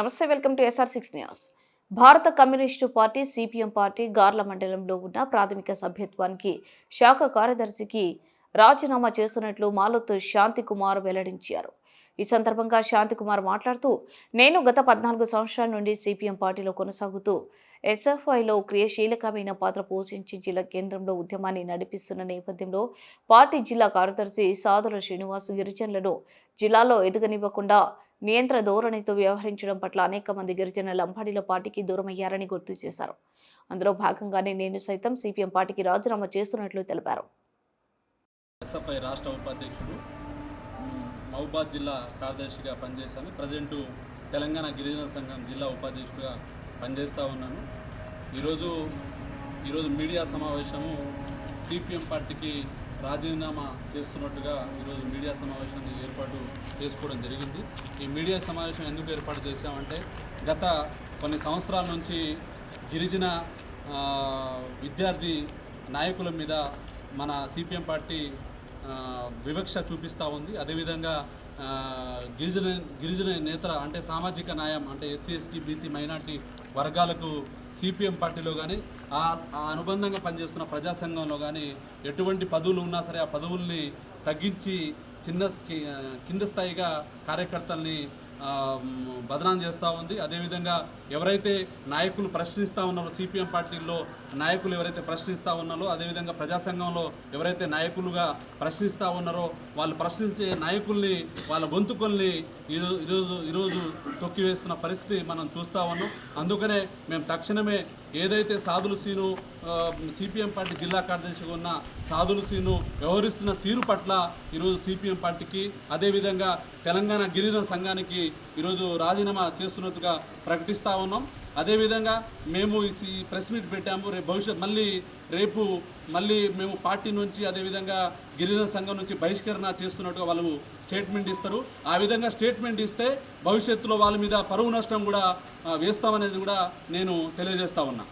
నమస్తే, welcome to SR6 news. భారత communist party CPM party గార్ల మండలంలో ఉన్న ప్రాథమిక సభ్యత్వానికి శాఖ కార్యదర్శికి రాజీనామా చేస్తున్నట్లు మాలోత్ శాంతికుమార్ వెల్లడించారు. ఈ సందర్భంగా శాంతికుమార్ మాట్లాడుతూ, నేను గత 14 సంవత్సరాల నుండి సిపిఎం పార్టీలో కొనసాగుతూ ఎస్ఎఫ్ఐలో క్రియాశీలకమైన పాత్ర పోషించి జిల్లా కేంద్రంలో ఉద్యమాన్ని నడిపిస్తున్న నేపథ్యంలో పార్టీ జిల్లా కార్యదర్శి సాదుల శ్రీనివాస్ గిరిజనులను జిల్లాలో ఎదగనివ్వకుండా నియంత్రణ ధోరణితో వ్యవహరించడం పట్ల అనేక మంది గిరిజన లంబాడీల పార్టీకి దూరమయ్యారని గుర్తు చేశారు. అందులో భాగంగానే నేను సైతం సిపిఎం పార్టీకి రాజీనామా చేస్తున్నట్లు తెలిపారు. ఎస్ఎఫ్ఐ రాష్ట్ర ఉపాధ్యక్షుడు, మహబూబాద్ జిల్లా కార్యదర్శిగా పనిచేశాను. ప్రజెంటు తెలంగాణ గిరిజన సంఘం జిల్లా ఉపాధ్యక్షుడిగా పనిచేస్తూ ఉన్నాను. ఈరోజు మీడియా సమావేశము సిపిఎం పార్టీకి రాజీనామా చేస్తున్నట్టుగా ఈరోజు మీడియా సమావేశాన్ని ఏర్పాటు చేసుకోవడం జరిగింది. ఈ మీడియా సమావేశం ఎందుకు ఏర్పాటు చేశామంటే, గత కొన్ని సంవత్సరాల నుంచి గిరిజన విద్యార్థి నాయకుల మీద మన సిపిఎం పార్టీ వివక్ష చూపిస్తూ ఉంది. అదేవిధంగా గిరిజన నేతల అంటే సామాజిక న్యాయం అంటే ఎస్సీ ఎస్టీ బీసీ మైనార్టీ వర్గాలకు సిపిఎం పార్టీలో కానీ ఆ అనుబంధంగా పనిచేస్తున్న ప్రజా సంఘంలో కానీ ఎటువంటి పదవులు ఉన్నా సరే ఆ పదవుల్ని తగ్గించి కింద స్థాయిగా కార్యకర్తల్ని బదనాం చేస్తూ ఉంది. అదేవిధంగా ఎవరైతే నాయకులు ప్రశ్నిస్తూ ఉన్నారో, సిపిఎం పార్టీల్లో నాయకులు ఎవరైతే ప్రశ్నిస్తూ ఉన్నారో, అదేవిధంగా ప్రజాసంఘంలో ఎవరైతే నాయకులుగా ప్రశ్నిస్తూ ఉన్నారో వాళ్ళు ప్రశ్నించే నాయకుల్ని, వాళ్ళ గొంతుకుల్ని ఈరోజు తొక్కివేస్తున్న పరిస్థితి మనం చూస్తూ ఉన్నాం. అందుకనే మేము తక్షణమే ఏదైతే సాదులు సీను సిపిఎం పార్టీ జిల్లా కార్యదర్శిగా ఉన్న సాదులు సీను వ్యవహరిస్తున్న తీరు పట్ల ఈరోజు సిపిఎం పార్టీకి అదేవిధంగా తెలంగాణ గిరిజన సంఘానికి ఈరోజు రాజీనామా చేస్తున్నట్టుగా ప్రకటిస్తూ ఉన్నాం. అదేవిధంగా మేము ఈ ప్రెస్ మీట్ పెట్టాము. రేపు మళ్ళీ మేము పార్టీ నుంచి అదేవిధంగా గిరిజన సంఘం నుంచి బహిష్కరణ చేస్తున్నట్టుగా వాళ్ళు స్టేట్మెంట్ ఇస్తారు. ఆ విధంగా స్టేట్మెంట్ ఇస్తే భవిష్యత్తులో వాళ్ళ మీద పరువు నష్టం కూడా వేస్తామనేది కూడా నేను తెలియజేస్తా ఉన్నా.